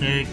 Cek.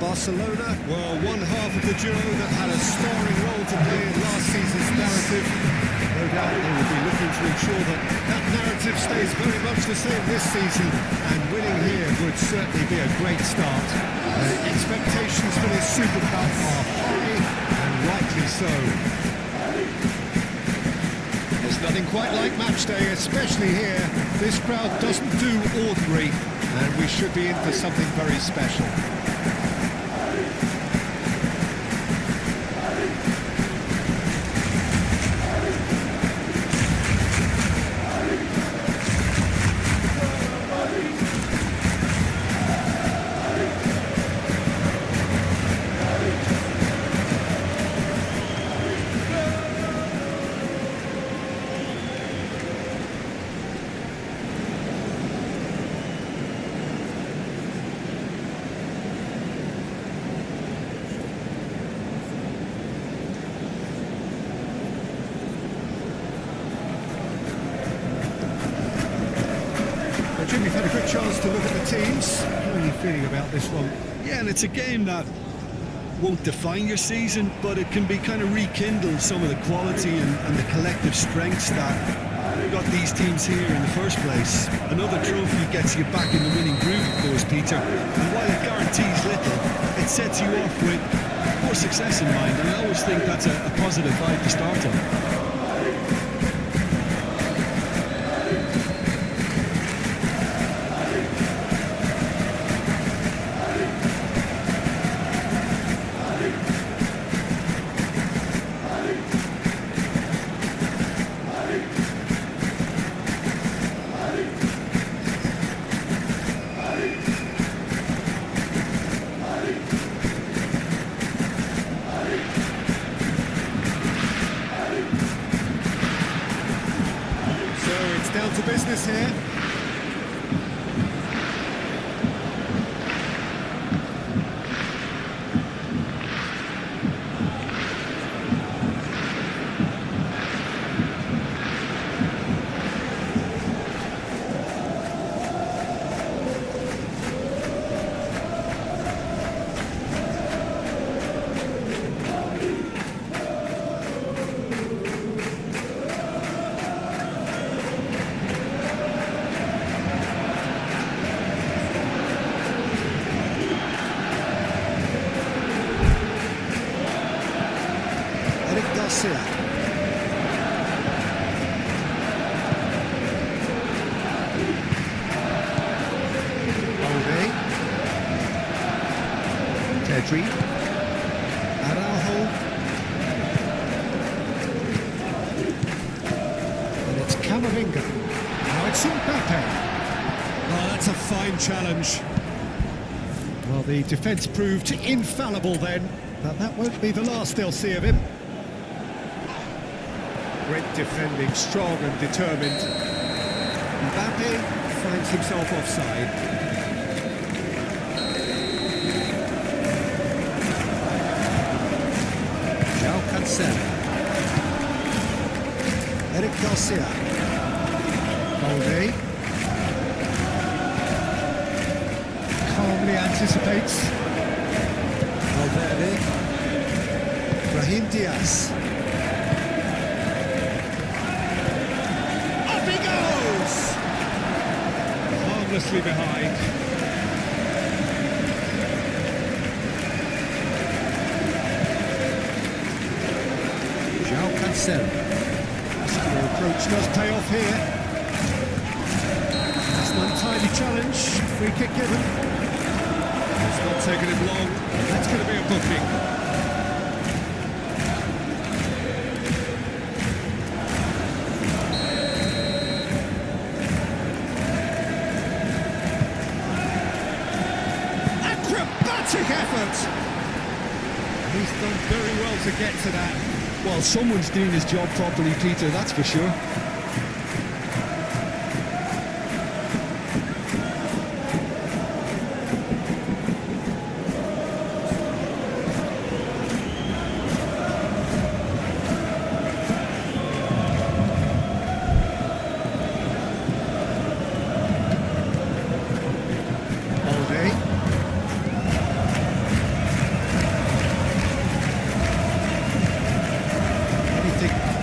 Barcelona were one half of the duo that had a starring role to play in last season's narrative. No doubt they will be looking to ensure that that narrative stays very much the same this season, and winning here would certainly be a great start. Expectations for this Super Cup are high, and rightly so. There's nothing quite like match day, especially here. This crowd doesn't do ordinary, and we should be in for something very special. Jim, you've had a good chance to look at the teams. How are you feeling about this one? Yeah, and it's a game that won't define your season, but it can be kind of rekindle some of the quality and the collective strengths that got these teams here in the first place. Another trophy gets you back in the winning groove, of course, Peter. And while it guarantees little, it sets you off with more success in mind, and I always think that's a positive vibe to start on. Garcia. Balde. Pedri. Araujo. And it's Camavinga. Now it's Mbappe. Oh, that's a fine challenge. Well, the defence proved infallible then, but that won't be the last they'll see of him. Great defending, strong and determined. Mbappe finds himself offside. João Cancelo. Eric Garcia. Balde. Calmly anticipates. Valverde. Brahim Diaz. Up he goes! Harmlessly behind. João Cancelo. Muscular approach does pay off here. That's an untidy challenge. Free kick given. It's not taking him long. That's going to be a booking. Acrobatic effort! He's done very well to get to that. Well, someone's doing his job properly, Peter, that's for sure.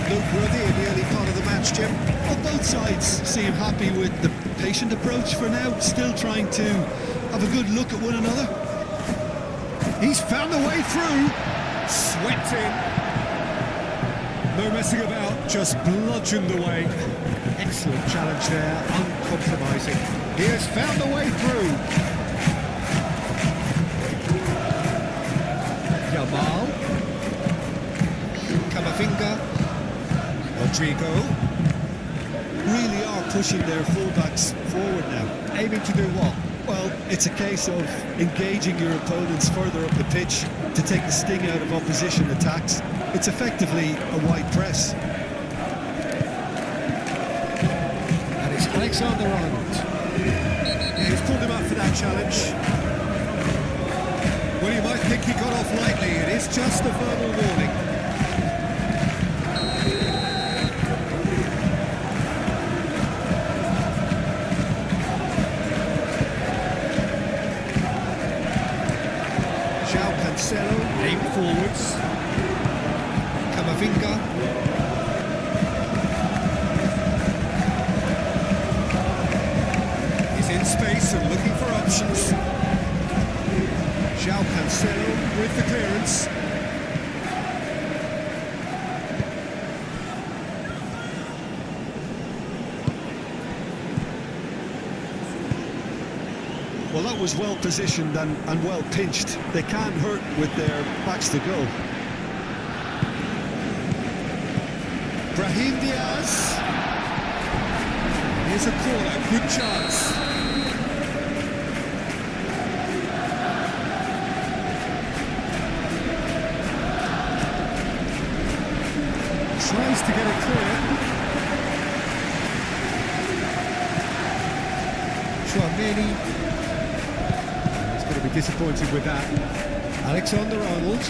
Noteworthy in the early part of the match, Jim. Well, both sides seem happy with the patient approach for now, still trying to have a good look at one another. He's found the way through. Swept in. No messing about, just bludgeoned away. Excellent challenge there, uncompromising. He has found the way through. Yamal. Camavinga. Rodrigo. Really are pushing their fullbacks forward now. Aiming to do what? Well, it's a case of engaging your opponents further up the pitch to take the sting out of opposition attacks. It's effectively a wide press. And it's Alexander-Arnold. Yeah, he's pulled him up for that challenge. Well, you might think he got off lightly. It is just a verbal warning. João Cancelo, aim forwards. Camavinga. He's in space and looking for options. João Cancelo with the clearance. Well, that was well positioned and well pinched. They can't hurt with their backs to goal. Brahim Diaz. Here's a corner, good chance. Tries to get it clear. Chouameni. He's going to be disappointed with that. Alexander-Arnold.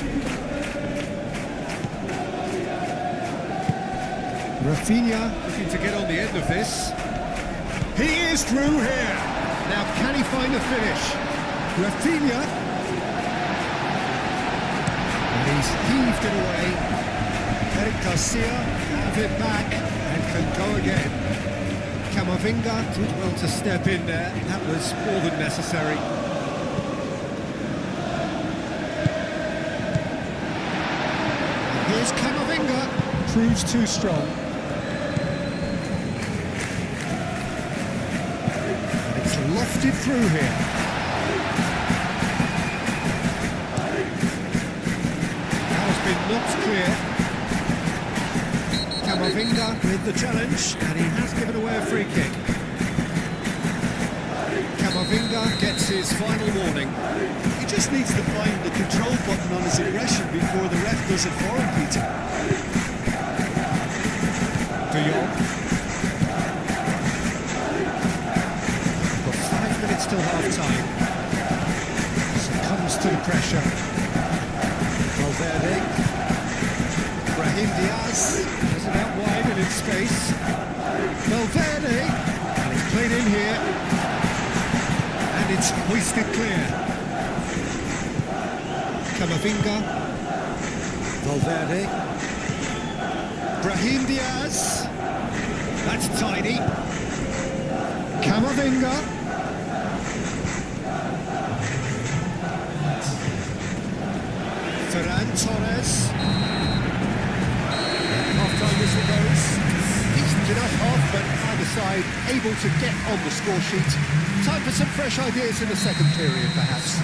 Rafinha looking to get on the end of this. He is through here. Now can he find a finish? Rafinha. And he's heaved it away. Eric Garcia have it back and can go again. Camavinga did well to step in there. That was more than necessary. And here's Camavinga. proves too strong. And it's lofted through here. That has been knocked clear. Camavinga with the challenge, and he has given away a free kick. Camavinga gets his final warning. He just needs to find the control button on his aggression before the ref does it for him, Peter. De Jong. Got 5 minutes till half-time. Succumbs to the pressure. Valverde. Brahim Diaz has it out wide and in space. Valverde. And it's played in here. And it's hoisted clear. Camavinga. Valverde. Brahim Diaz. That's tidy. Camavinga. Ferran Torres. Half-time whistle goes. Decent enough off, but either side able to get on the score sheet. Time for some fresh ideas in the second period, perhaps.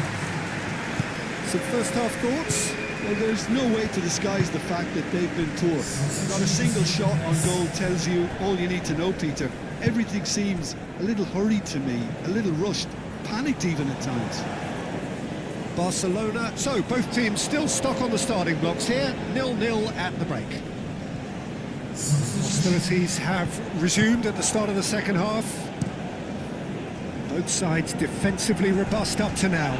Some first-half thoughts? Well, there's no way to disguise the fact that they've been poor. Not a single shot on goal tells you all you need to know, Peter. Everything seems a little hurried to me, a little rushed, panicked even at times. Barcelona. So, both teams still stuck on the starting blocks here. 0-0 at the break. Hostilities have resumed at the start of the second half. Both sides defensively robust up to now.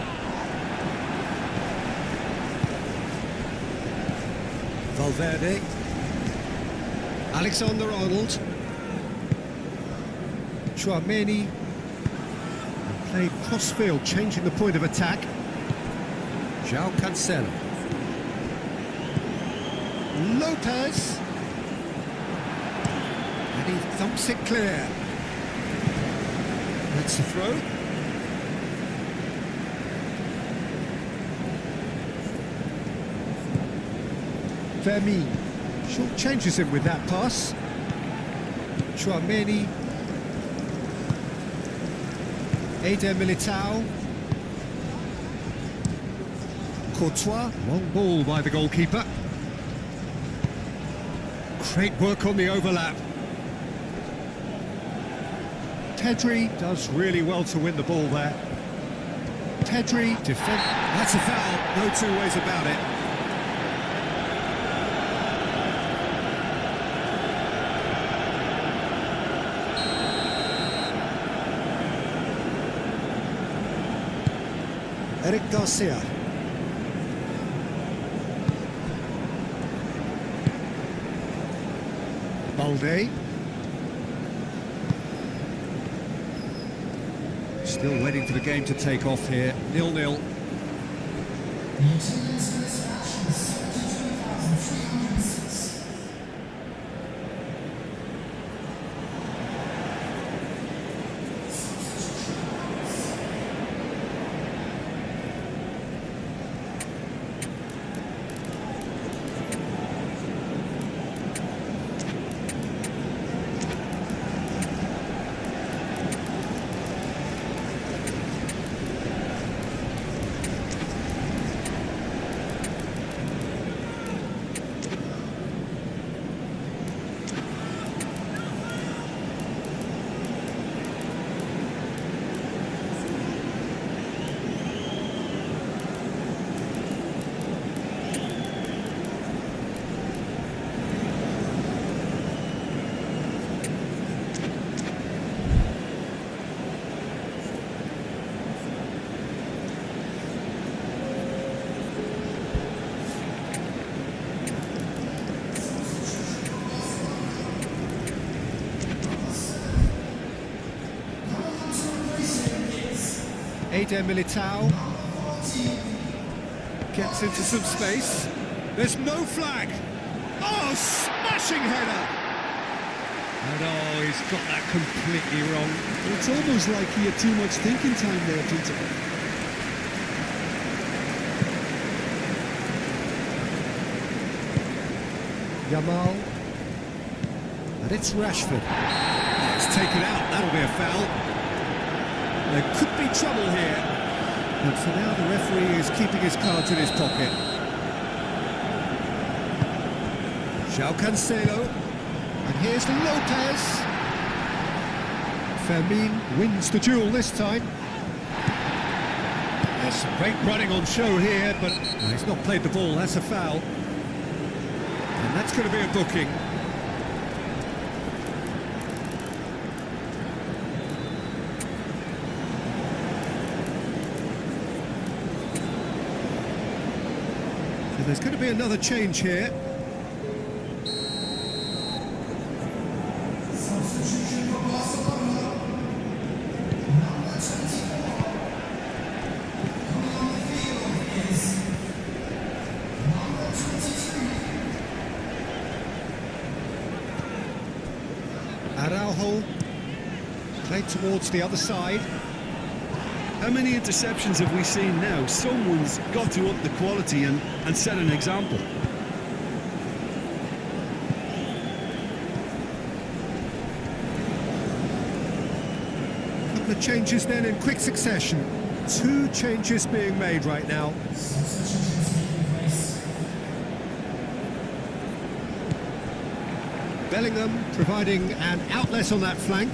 Valverde. Alexander-Arnold. Tchouaméni. Played cross-field, changing the point of attack. João Cancelo. Lopez. And he thumps it clear. That's the throw. Vermin short changes him with that pass. Tchouaméni. Eder Militao. Courtois. Long ball by the goalkeeper. Great work on the overlap. Pedri does really well to win the ball there. Pedri defend. That's a foul. No two ways about it. Eric Garcia. Balde. Still waiting for the game to take off here. 0-0. Eder Militao gets into some space. There's no flag. Oh, smashing header! And oh, he's got that completely wrong. It's almost like he had too much thinking time there, Peter. Yamal. And it's Rashford. Oh, it's taken out, that'll be a foul. There could be trouble here. But for now, the referee is keeping his cards in his pocket. João Cancelo. And here's Lopez. Fermin wins the duel this time. There's some great running on show here, but he's not played the ball, that's a foul. And that's going to be a booking. So there's going to be another change here. Araujo played towards the other side. How many interceptions have we seen now? Someone's got to up the quality and set an example. A couple of changes then in quick succession. 2 changes being made right now. Bellingham providing an outlet on that flank.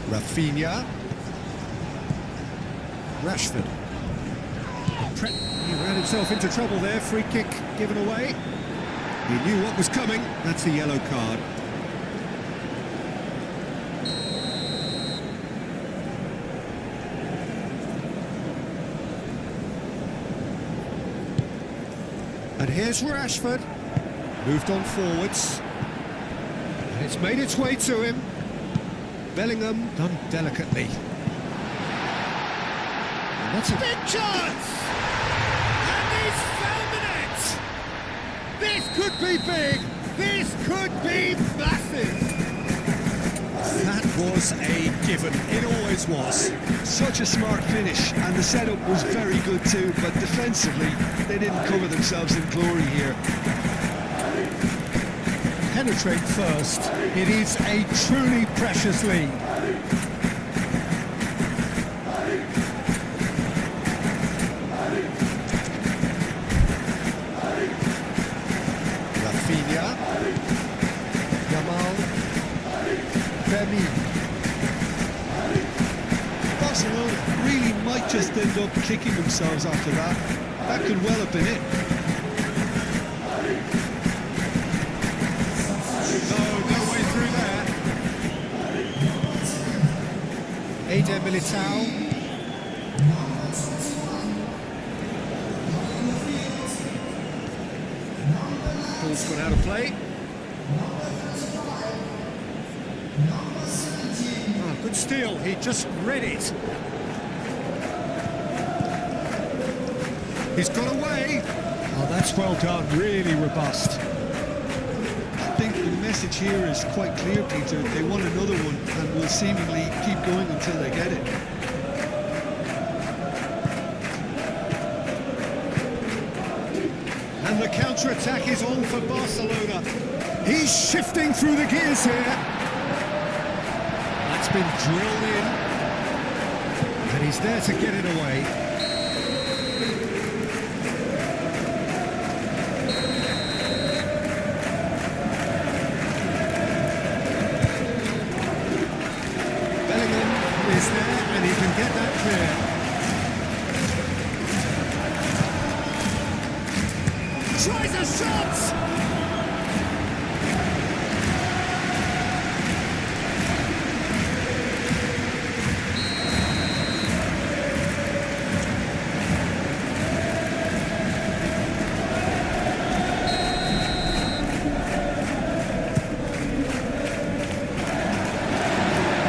Rafinha. Rashford. He ran himself into trouble there. Free kick given away. He knew what was coming. That's a yellow card. And here's Rashford, moved on forwards, and it's made its way to him. Bellingham done delicately. And that's a big chance! And he's found the net! This could be big, this could be massive! That was a given, it always was. Such a smart finish, and the setup was very good too, but defensively, they didn't cover themselves in glory here. Penetrate first. It is a truly precious lead. Rafinha. Yamal. Fermin. Barcelona really might just end up kicking themselves after that. That could well have been it. No way through there. Eder Militao. Ball's gone out of play. Oh, good steal, he just read it. He's got away. Oh, that's well done, really robust. I think the message here is quite clear, Peter. They want another one and will seemingly keep going until they get it. And the counter-attack is on for Barcelona. He's shifting through the gears here. That's been drilled in. And he's there to get it away. Is there, and he can get that clear. Tries a shot!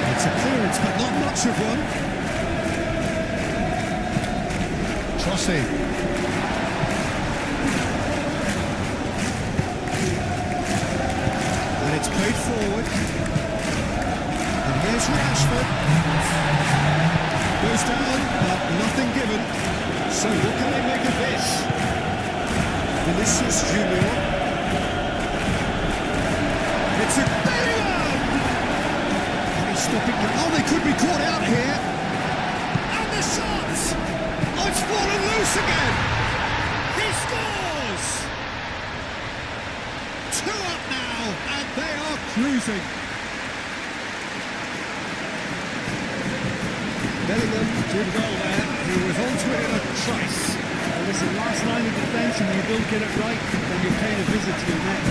It's a clearance, but not much of one. Trossy. And it's played forward. And here's Rashford. Goes down, but nothing given. So what can they make of this? Vinicius Junior. It's a Bellingham! And he's stopping. Oh, they could be caught out here. And the shot! Oh, it's fallen loose again. He scores! 2 up now, and they are cruising. Bellingham did well there. He was onto it in a trice. Well, listen, last line of defence, and you don't get it right, then you're paying a visit to your net.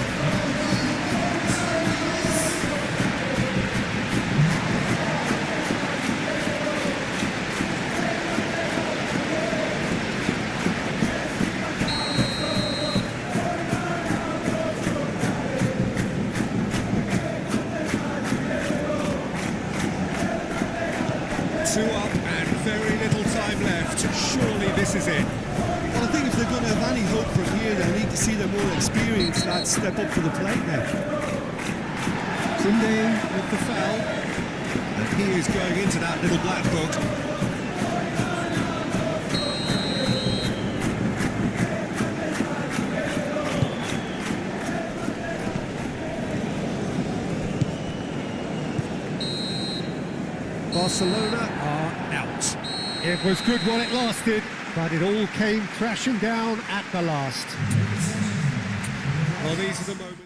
Two up and very little time left. Surely this is it. Well, I think if they're going to have any hope from here, they'll need to see the more experienced lads step up to the plate now. Koundé with the foul. And he is going into that little black book. Barcelona are out. It was good while it lasted, but it all came crashing down at the last. Well, these are the moments.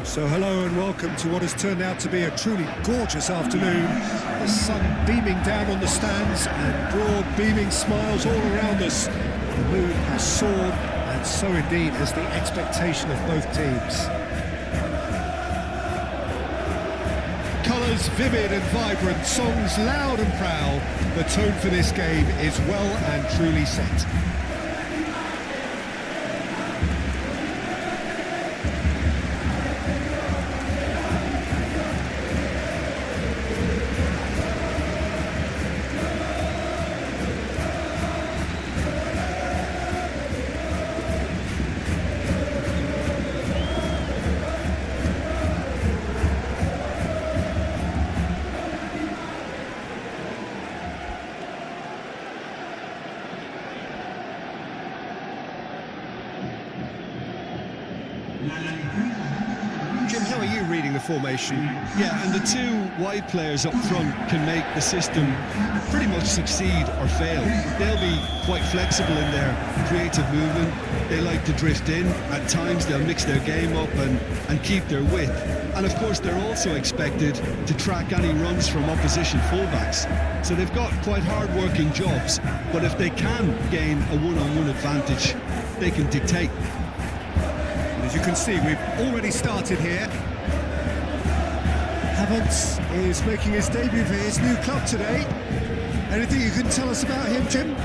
So hello and welcome to what has turned out to be a truly gorgeous afternoon. The sun beaming down on the stands and broad beaming smiles all around us. The mood has soared, and so indeed has the expectation of both teams. Colours vivid and vibrant, songs loud and proud. The tone for this game is well and truly set. Jim, how are you reading the formation? Yeah, and the two wide players up front can make the system pretty much succeed or fail. They'll be quite flexible in their creative movement. They like to drift in. At times they'll mix their game up and keep their width. And of course they're also expected to track any runs from opposition fullbacks. So they've got quite hard-working jobs, but if they can gain a one-on-one advantage, they can dictate. As you can see, we've already started here. Havertz is making his debut for his new club today. Anything you can tell us about him, Jim?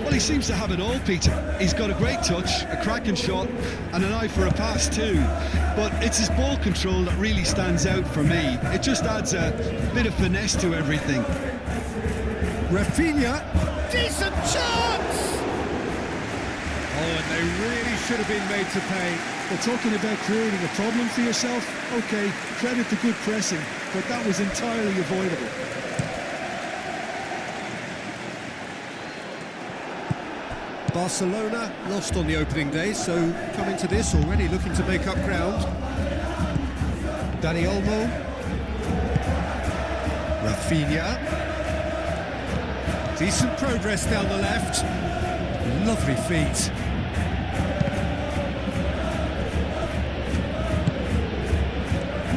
Well, he seems to have it all, Peter. He's got a great touch, a cracking shot, and an eye for a pass too. But it's his ball control that really stands out for me. It just adds a bit of finesse to everything. Rafinha, decent chance! Oh, and they really should have been made to pay. Well, talking about creating a problem for yourself, OK, credit to good pressing, but that was entirely avoidable. Barcelona lost on the opening day, so coming to this already looking to make up ground. Dani Olmo. Rafinha. Decent progress down the left. Lovely feet.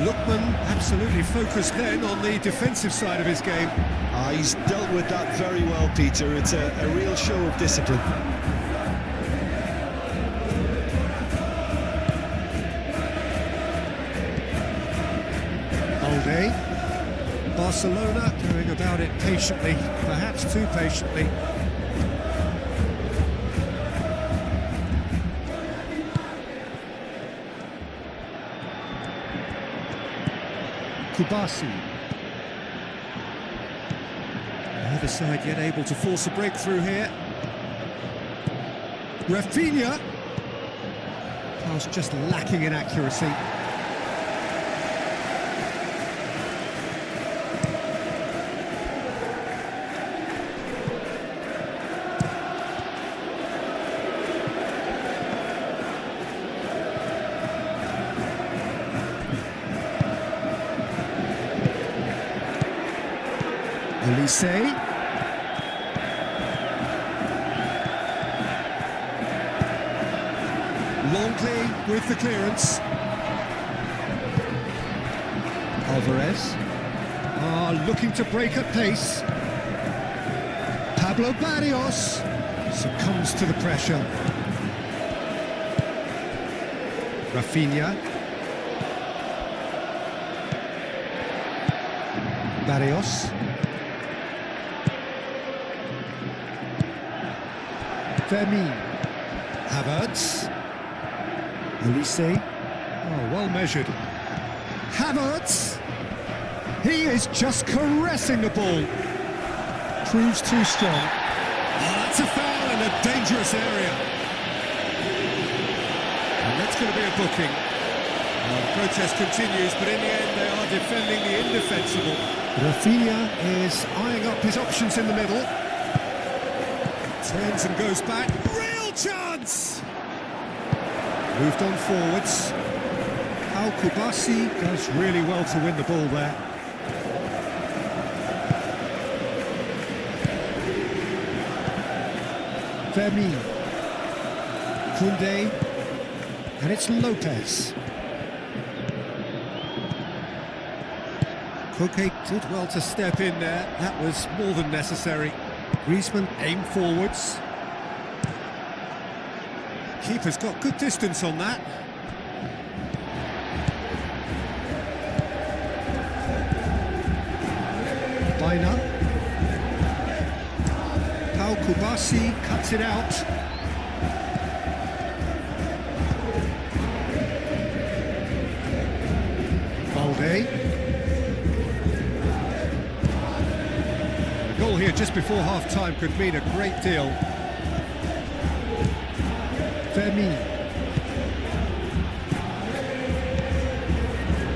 Lookman absolutely focused then on the defensive side of his game. He's dealt with that very well, Peter. It's a real show of discipline. Balde. Barcelona going about it patiently, perhaps too patiently. Kubasi. Neither side yet able to force a breakthrough here. Rafinha. Pass just lacking in accuracy. Olise. Longley with the clearance. Alvarez. Looking to break at pace. Pablo Barrios succumbs to the pressure. Rafinha. Barrios. Fermin. Havertz. Olise. Oh, well measured. Havertz. He is just caressing the ball. Proves too strong. Oh, that's a foul in a dangerous area. And that's going to be a booking. Well, the protest continues, but in the end they are defending the indefensible. Rafinha is eyeing up his options in the middle. Turns and goes back. Real chance! Moved on forwards. Al Kubasi does really well to win the ball there. Fermin. Koundé. And it's Lopez. Koke did well to step in there. That was more than necessary. Griezmann aimed forwards. Keeper's got good distance on that. Baina. Pau Kubasi cuts it out. Balde. A goal here just before half-time could mean a great deal. Vermi.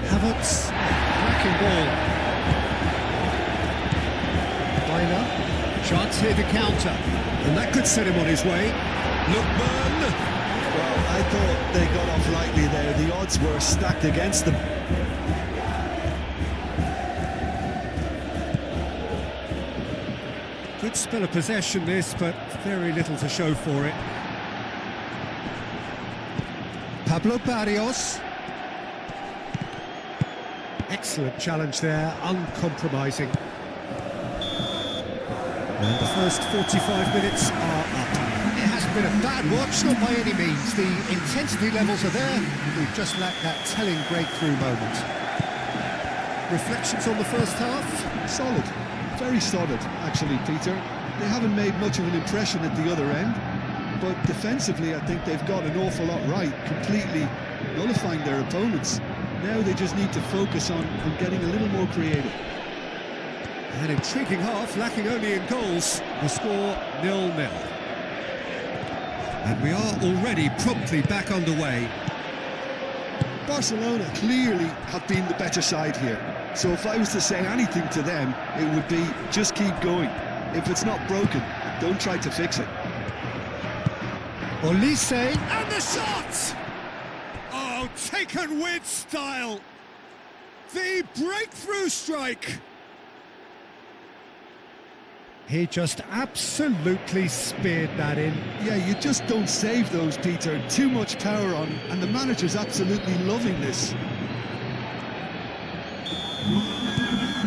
Havertz. Cracking ball. Chance here to counter, and that could set him on his way. Lookman! Well, I thought they got off lightly there. The odds were stacked against them. Good spell of possession this, but very little to show for it. Pablo Barrios. Excellent challenge there, uncompromising. And the first 45 minutes are up. It hasn't been a bad watch, not by any means. The intensity levels are there. We've just lacked that telling breakthrough moment. Reflections on the first half? Solid, very solid, actually, Peter. They haven't made much of an impression at the other end, but defensively I think they've got an awful lot right, completely nullifying their opponents. Now they just need to focus on getting a little more creative. An intriguing half, lacking only in goals. The score 0-0. And we are already promptly back underway. Barcelona clearly have been the better side here. So if I was to say anything to them, it would be just keep going. If it's not broken, don't try to fix it. Olise, and the shot! Oh, taken with style. The breakthrough strike. He just absolutely speared that in. Yeah, you just don't save those, Peter. Too much power on, and the manager's absolutely loving this.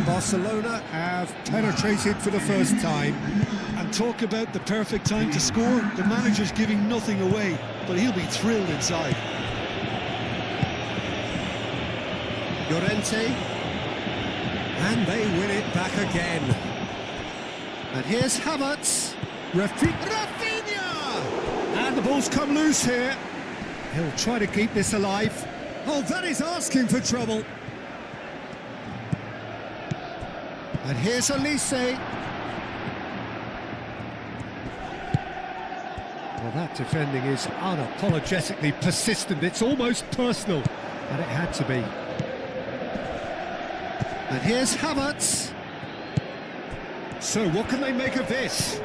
Barcelona have penetrated for the first time. And talk about the perfect time to score. The manager's giving nothing away, but he'll be thrilled inside. Llorente. And they win it back again. And here's Havertz. Rafinha! And the ball's come loose here. He'll try to keep this alive. Oh, that is asking for trouble. And here's Olise. Well, that defending is unapologetically persistent. It's almost personal. And it had to be. And here's Havertz. So, what can they make of this?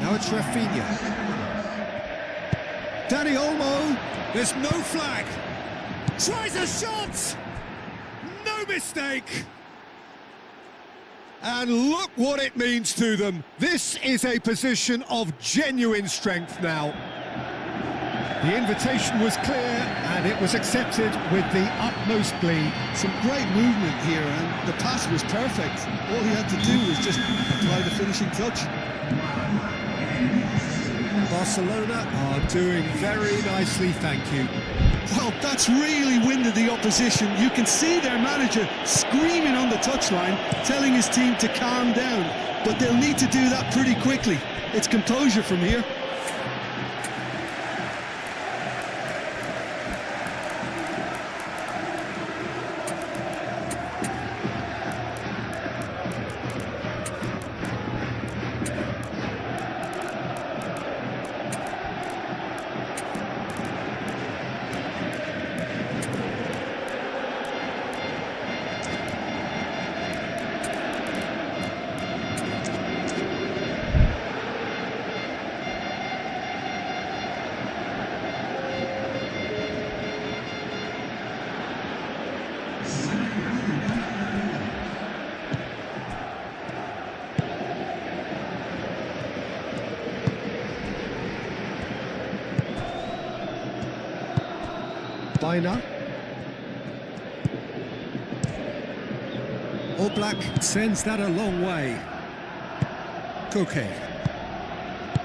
Now it's Rafinha. Dani Olmo. There's no flag. Tries a shot. No mistake. And look what it means to them. This is a position of genuine strength now. The invitation was clear and it was accepted with the utmost glee. Some great movement here, and the pass was perfect. All he had to do was just apply the finishing touch. Barcelona are doing very nicely, thank you. Well, that's really winded the opposition. You can see their manager screaming on the touchline, telling his team to calm down. But they'll need to do that pretty quickly. It's composure from here. Baina. Oblak sends that a long way. Koke.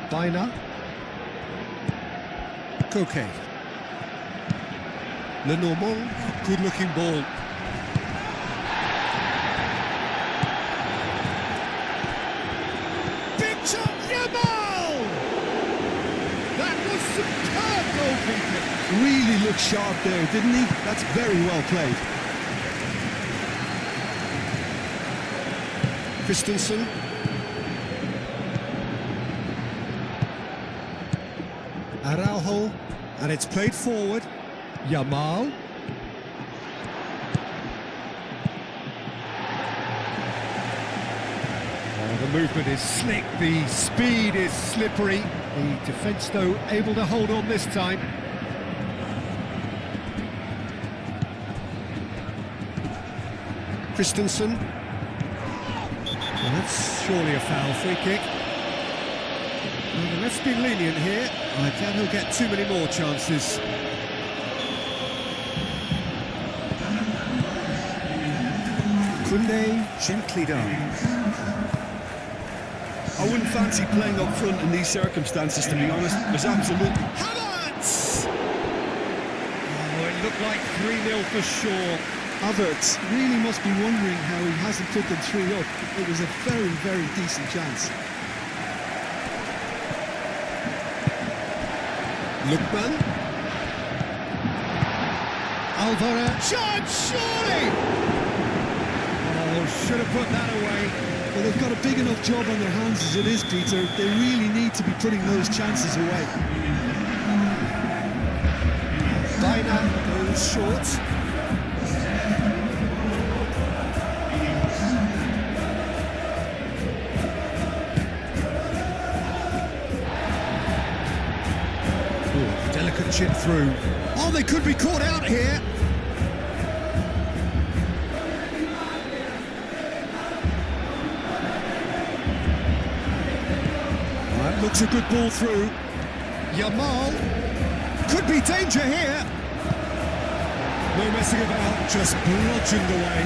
Baina. Koke. Lenormand, good looking ball. Big shot, Yamal! That was superb goalkeeping. Really looked sharp there, didn't he? That's very well played. Christensen. Araujo, and it's played forward. Yamal. Oh, the movement is slick, the speed is slippery. The defence, though, able to hold on this time. Christensen. Well, that's surely a foul, free kick. Well, the ref's been lenient here. I doubt he'll get too many more chances. Koundé gently down. I wouldn't fancy playing up front in these circumstances, to be honest. There's absolutely... Havertz! Oh, it looked like 3-0 for sure. Havertz really must be wondering how he hasn't put them 3 up. It was a very, very decent chance. Lookman. Alvarez. Shot, surely! Oh, should have put that away. Well, they've got a big enough job on their hands as it is, Peter. They really need to be putting those chances away. Baina goes short. Delicate chip through. Oh, they could be caught out here. That looks a good ball through. Yamal. Could be danger here. No messing about, just bludgeoned away.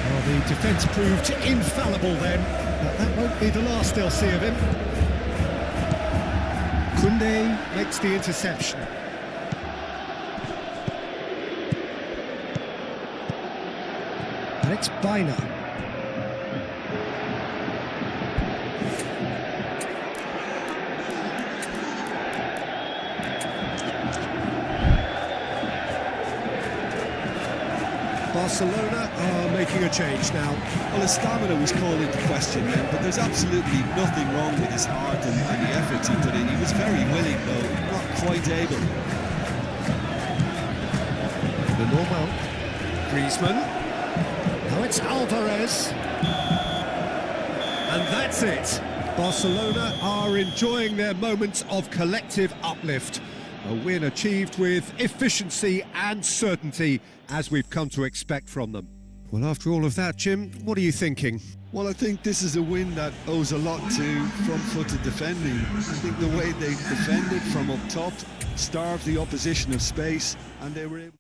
Well, the defence proved infallible then, but that won't be the last they'll see of him. Koundé makes the interception. And it's Baina. Barcelona are making a change now. Well, his stamina was called into question then, but there's absolutely nothing wrong with his heart and the efforts he put in. He was very willing, though, not quite able. Lenormand. Griezmann. Now it's Alvarez. And that's it. Barcelona are enjoying their moments of collective uplift. A win achieved with efficiency and certainty, as we've come to expect from them. Well, after all of that, Jim, what are you thinking? Well, I think this is a win that owes a lot to front-footed defending. I think the way they defended from up top starved the opposition of space, and they were able...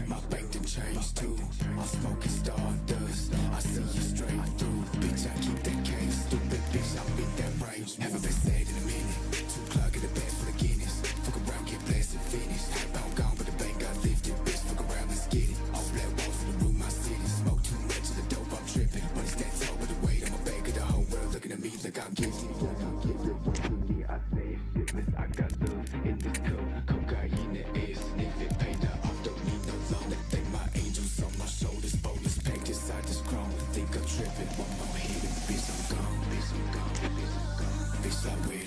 My bank done changed too. I'm smoking stardust. I see you straight through. Bitch, I keep that case. Stupid bitch, I'm in that range. Haven't been sad in a minute. 2 o'clock in the bed for the Guinness. Fuck around, get blasted, finish. Outbound gone, but the bank got lifted. Bitch, fuck around, let's get it. All black walls in the room, my city. Smoke too much of the dope, I'm tripping. But it's that tall with the weight on my back of the whole world looking at me like I'm guilty. I say shitness, I got love in this cup. Cocaine the air, sniff it, paid her off, don't need no loan. Thank my angels on my shoulders, boulders packed inside this chrome. Think I'm tripping, one more hit and bitch I'm gone, bitch I'm gone, bitch I'm gone. Bitch I will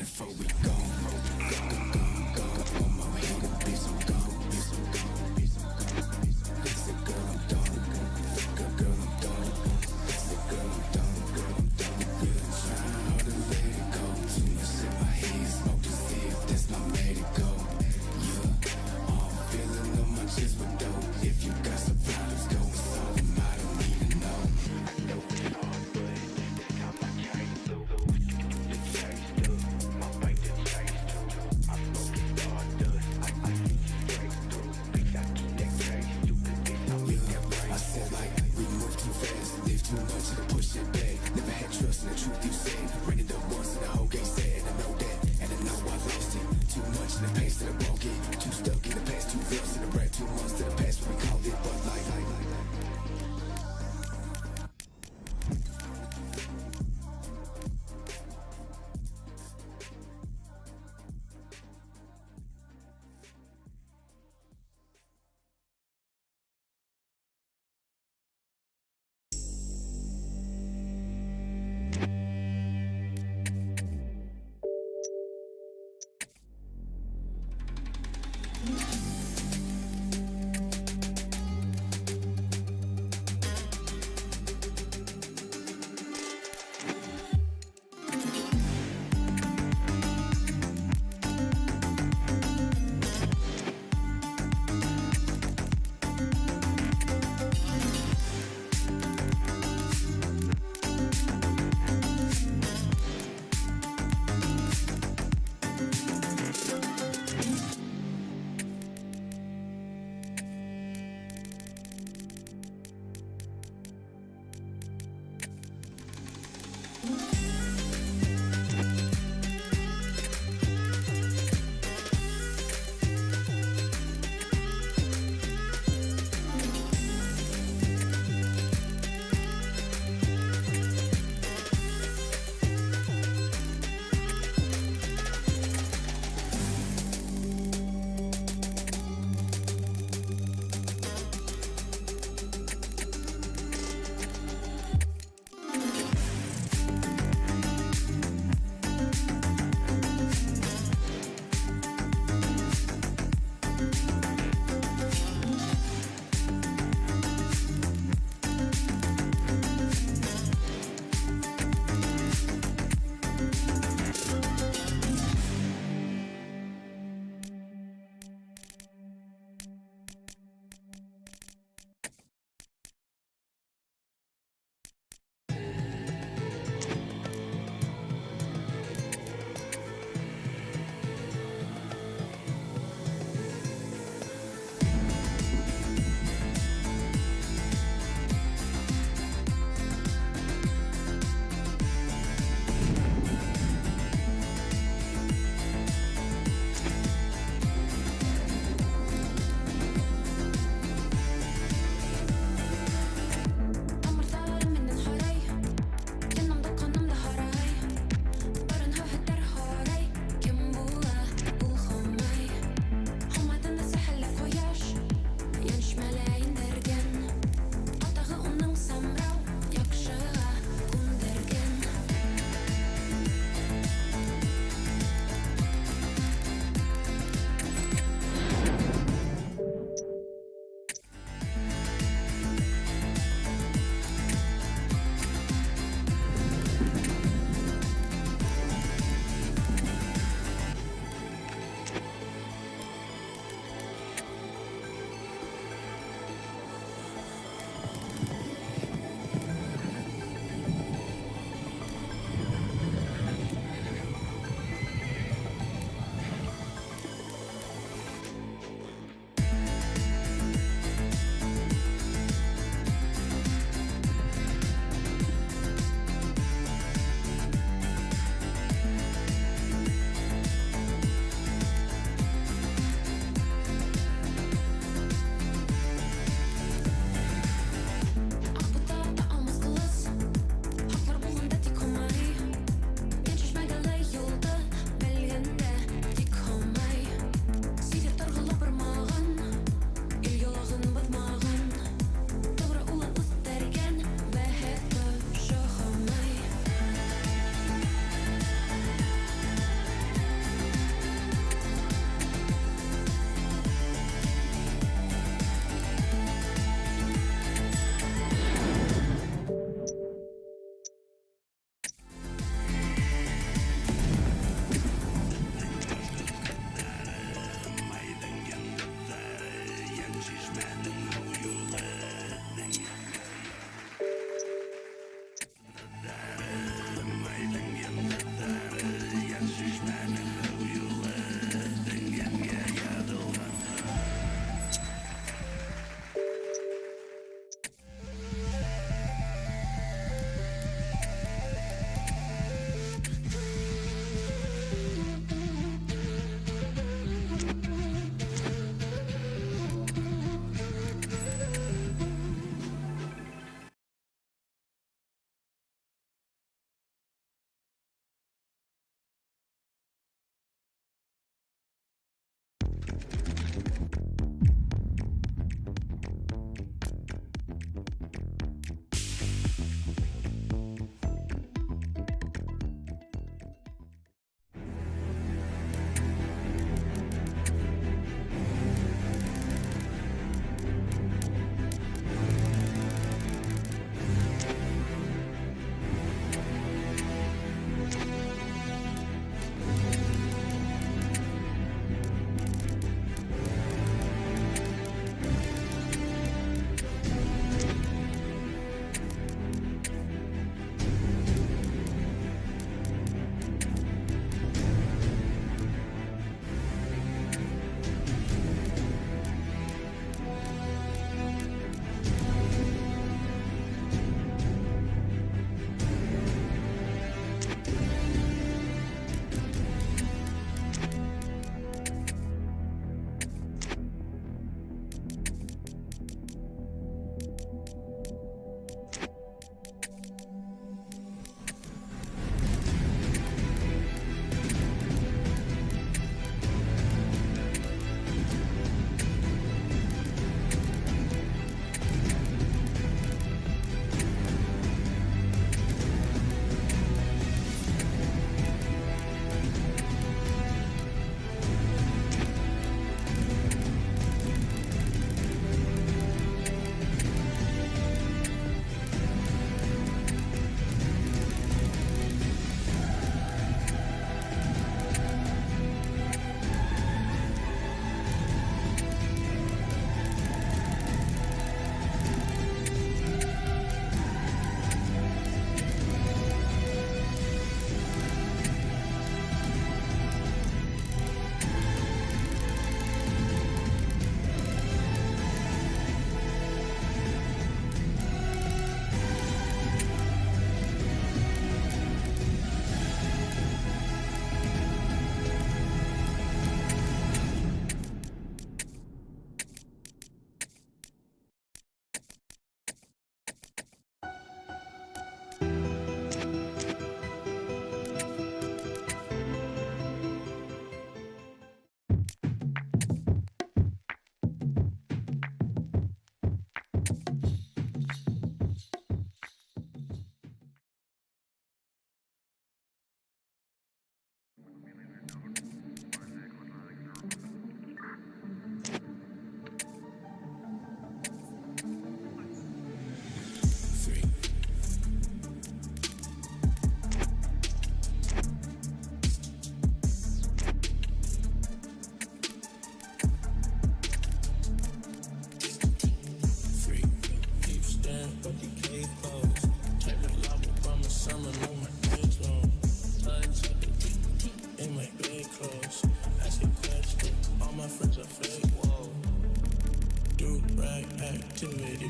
activity.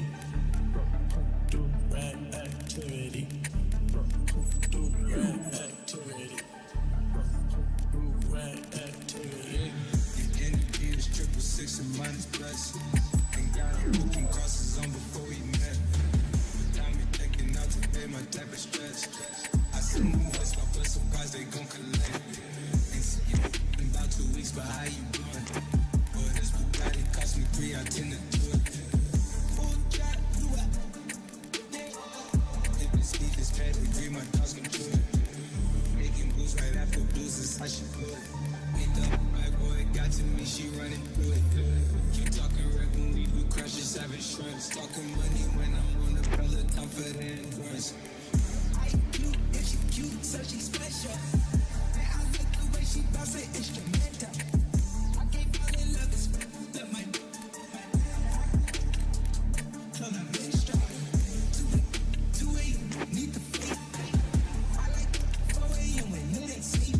Do rap activity. Do rap activity. Do rap activity. Your energy is 666 and minus plus. Ain't got no booking crosses on before we met. Got me thinking out to pay my type of stress. I send them voice, my plus surprise they gon' collect. Ain't see you in about 2 weeks, but how you doing? Boy, this Bugatti cost me 3, I tend to do it. Full jack, blue up. If it's Steve, it's pedigree, my dogs can do it. Making moves right after blues is how she put it. Ain't the right boy got to me, she running through it. Keep talking rap when we do crashes, having shrimps. Talking money when I'm on the Peloton for the endurance. I cute, and she cute, so she special. And I like the way she bounce it instrumental. I can't fall in love, it's love my club, I'm in stride. 2-8, need the fleet. I like 4 a.m. when it ain't sleep.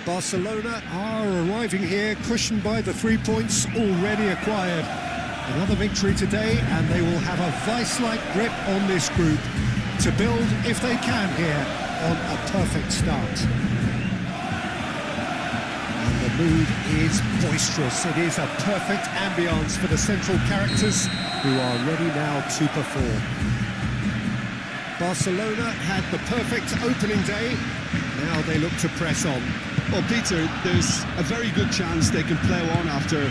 Barcelona are arriving here, cushioned by the 3 points already acquired. Another victory today, and they will have a vice-like grip on this group to build, if they can here, on a perfect start. And the mood is boisterous. It is a perfect ambience for the central characters, who are ready now to perform. Barcelona had the perfect opening day. Now they look to press on. Well, Peter, there's a very good chance they can plough on after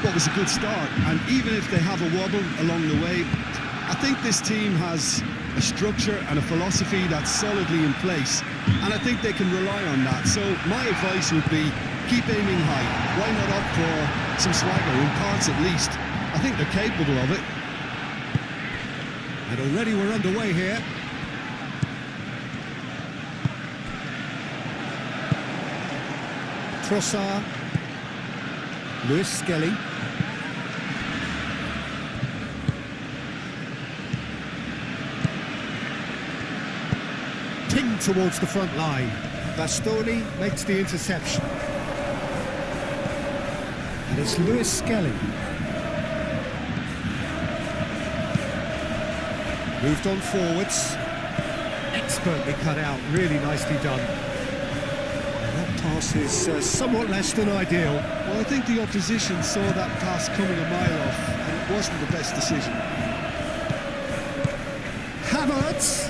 what was a good start. And even if they have a wobble along the way, I think this team has a structure and a philosophy that's solidly in place. And I think they can rely on that. So my advice would be, keep aiming high. Why not opt for some swagger, in parts at least? I think they're capable of it. And already we're underway here. Trossard, Lewis Skelly, pinged towards the front line. Bastoni makes the interception. And it's Lewis Skelly. Moved on forwards. Expertly cut out, really nicely done. Pass is somewhat less than ideal. Well, I think the opposition saw that pass coming a mile off, and it wasn't the best decision. Havertz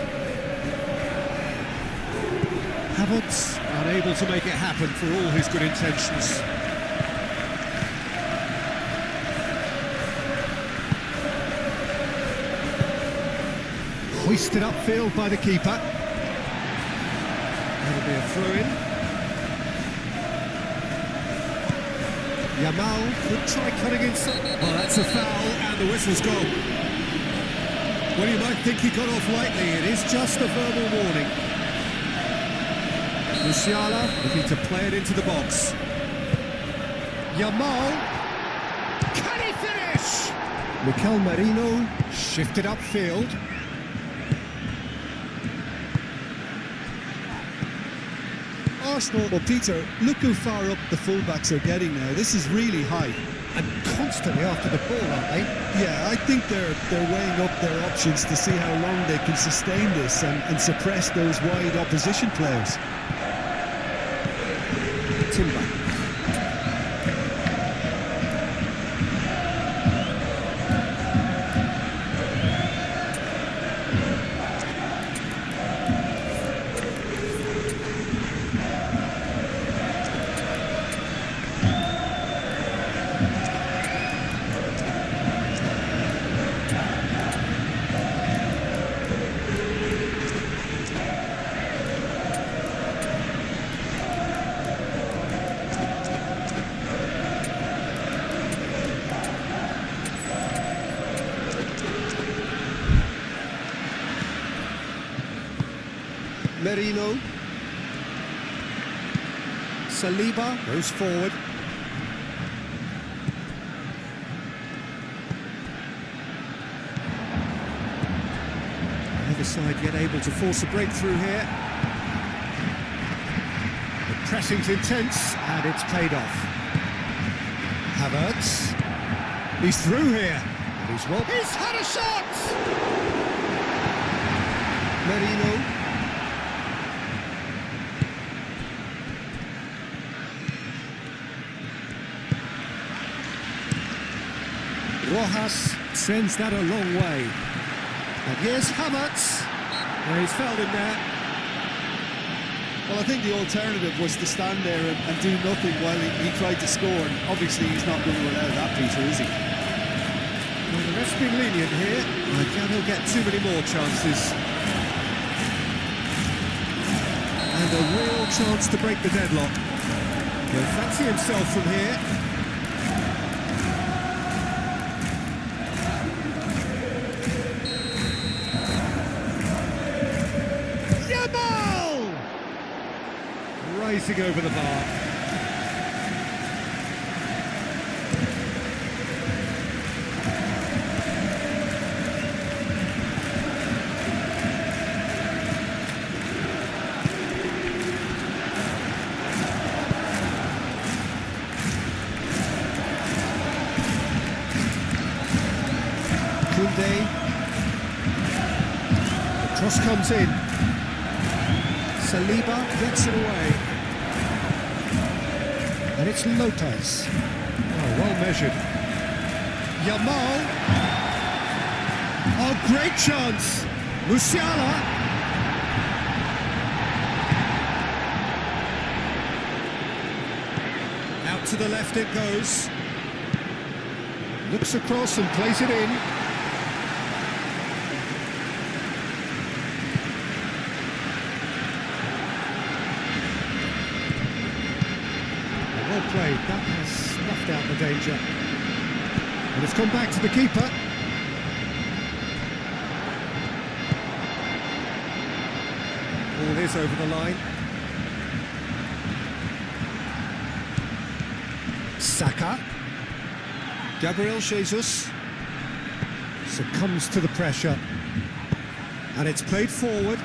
unable to make it happen for all his good intentions. Hoisted upfield by the keeper. That'll be a throw-in. Yamal could try cutting inside. Oh, that's a foul, and the whistle's gone. Well, you might think he got off lightly. It is just a verbal warning. Musiala looking to play it into the box. Yamal. Can he finish? Mikel Merino shifted upfield. Arsenal, well, Peter, look how far up the fullbacks are getting now. This is really high. And constantly after the ball, aren't they? Yeah, I think they're weighing up their options to see how long they can sustain this and suppress those wide opposition players. Timber. Merino. Saliba goes forward. Neither side yet able to force a breakthrough here. The pressing's intense, and it's paid off. Havertz. He's through here. And he's well. He's had a shot! Merino. Rojas sends that a long way. And here's Havertz. And he's fouled him there. Well, I think the alternative was to stand there and do nothing while he tried to score. And obviously, he's not going to allow that, Peter, is he? Well, the ref's been lenient here. I doubt he'll get too many more chances. And a real chance to break the deadlock. He'll fancy himself from here. Racing over the bar. Koundé. The cross comes in. Saliba gets it away. And it's Lopez. Oh, well measured. Yamal. Oh, great chance. Musiala. Out to the left it goes. Looks across and plays it in. Well played. That has snuffed out the danger. And it's gone back to the keeper. Ball is over the line. Saka. Gabriel Jesus succumbs to the pressure. And it's played forward.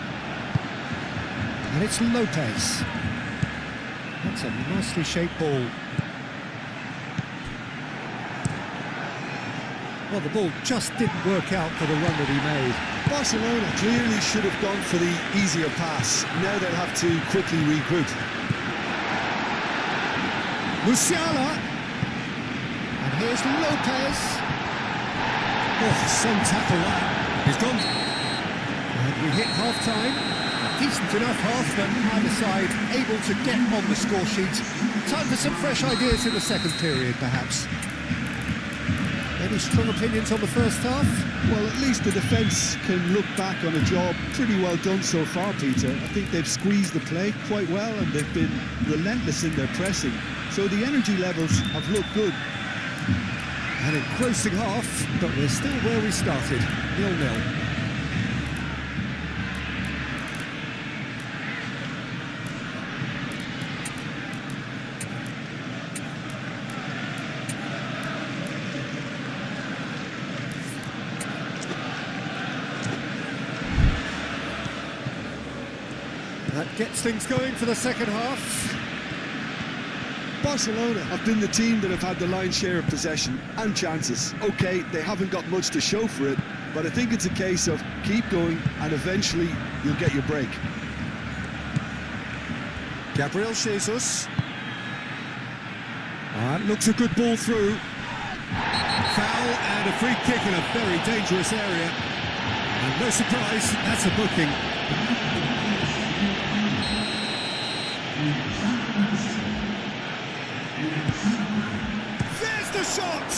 And it's Lopez. That's a nicely shaped ball. Well, the ball just didn't work out for the run that he made. Barcelona clearly should have gone for the easier pass. Now they'll have to quickly regroup. Musiala. And here's Lopez. Oh, some tackle that. He's gone. And we hit half-time. A decent enough half, but either side able to get on the score sheet. Time for some fresh ideas in the second period, perhaps. Any strong opinions on the first half? Well, at least the defence can look back on a job pretty well done so far, Peter. I think they've squeezed the play quite well and they've been relentless in their pressing. So the energy levels have looked good. An engrossing half, but we're still where we started, 0-0. That gets things going for the second half. Barcelona have been the team that have had the lion's share of possession and chances. OK, they haven't got much to show for it, but I think it's a case of keep going and eventually you'll get your break. Gabriel Jesus. Looks a good ball through. Foul and a free kick in a very dangerous area. And no surprise, that's a booking. There's the shot!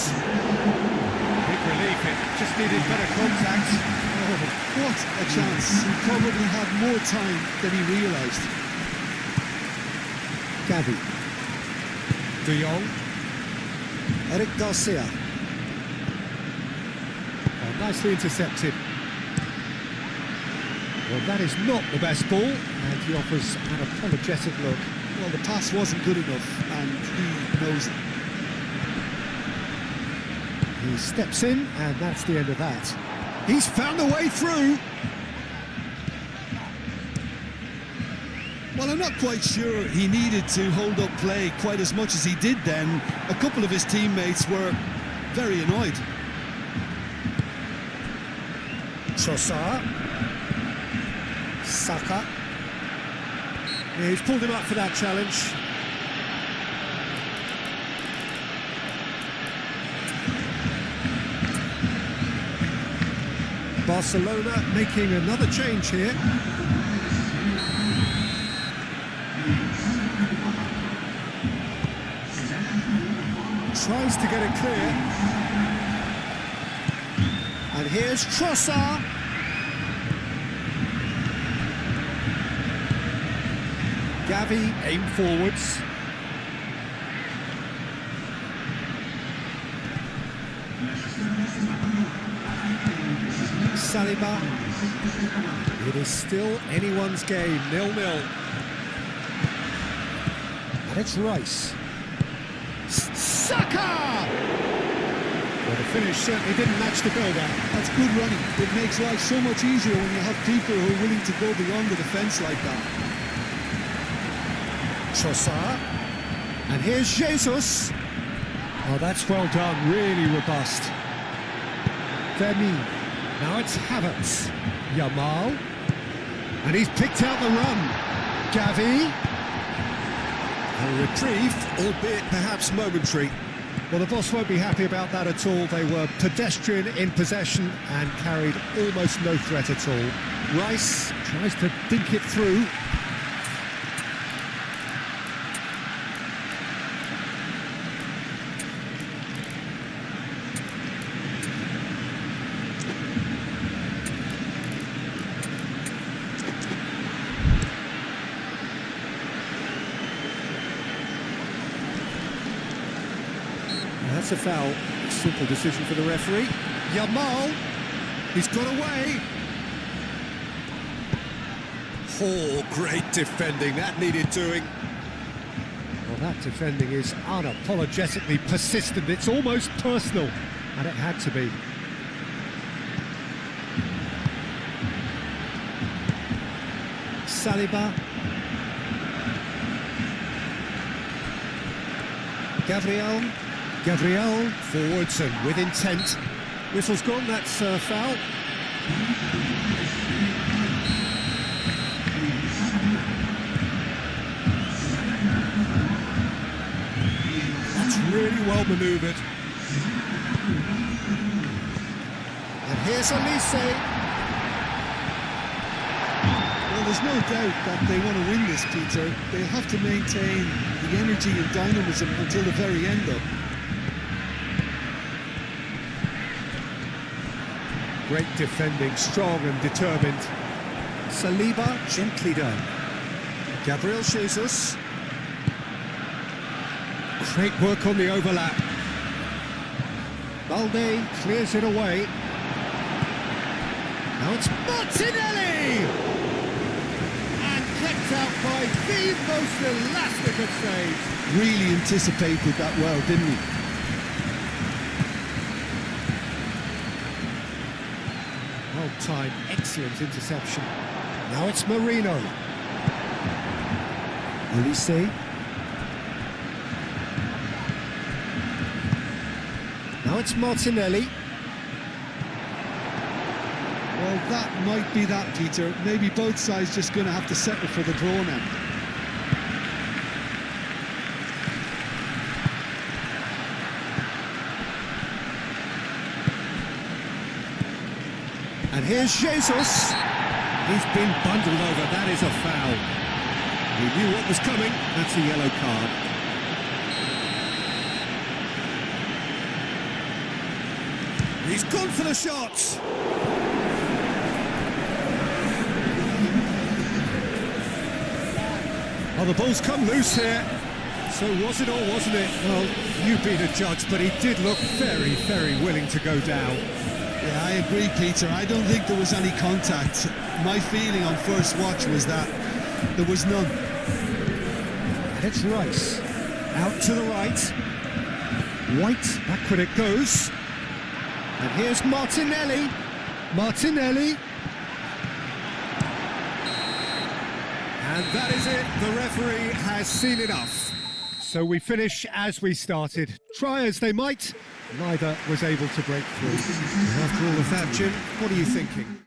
Big relief, it just needed better contact. Oh, what a chance. He probably had more time than he realised. Gavi. De Jong. Eric Garcia. Oh, nicely intercepted. Well, that is not the best ball, and he offers an apologetic look. Well, the pass wasn't good enough, and he knows it. He steps in, and that's the end of that. He's found a way through. Well, I'm not quite sure he needed to hold up play quite as much as he did then. A couple of his teammates were very annoyed. Trossard. Saka. Yeah, he's pulled him up for that challenge. Barcelona making another change here. Tries to get it clear. And here's Trossard. Gavi aim forwards. Saliba. It is still anyone's game, 0-0. And it's Rice. Saka! Well, the finish certainly didn't match the build-up. That's good running. It makes life so much easier when you have people who are willing to go beyond the defence like that. Trossard. And here's Jesus. Oh, that's well done, really robust. Vermin. Now it's Havertz. Yamal. And he's picked out the run. Gavi. A reprieve, albeit perhaps momentary. Well, the boss won't be happy about that at all. They were pedestrian in possession and carried almost no threat at all. Rice tries to dink it through. That's a foul. Simple decision for the referee. Yamal. He's got away. Oh, great defending. That needed doing. Well, that defending is unapologetically persistent. It's almost personal. And it had to be. Saliba. Gabriel forwards and with intent. Whistle's gone, that's foul. That's really well manoeuvred. And here's Olise. Well, there's no doubt that they want to win this, Peter. They'll have to maintain the energy and dynamism until the very end, though. Great defending, strong and determined. Saliba, gently done. Gabriel Jesus. Great work on the overlap. Balde clears it away. Now it's Martinelli! And kept out by the most elastic of saves. Really anticipated that well, didn't he? Well-timed, excellent interception. Now it's Marino. Olise. Now it's Martinelli. Well, that might be that, Peter. Maybe both sides just going to have to settle for the draw now. And here's Jesus. He's been bundled over. That is a foul. He knew what was coming. That's a yellow card. He's gone for the shot. Oh, the ball's come loose here. So was it or wasn't it? Well, you be the judge, but he did look very, very willing to go down. Yeah, I agree, Peter. I don't think there was any contact. My feeling on first watch was that there was none. And it's Rice. Out to the right. White, backward it goes. And here's Martinelli. Martinelli. And that is it. The referee has seen enough. So we finish as we started. Try as they might, neither was able to break through. After all of that, Jim, what are you thinking?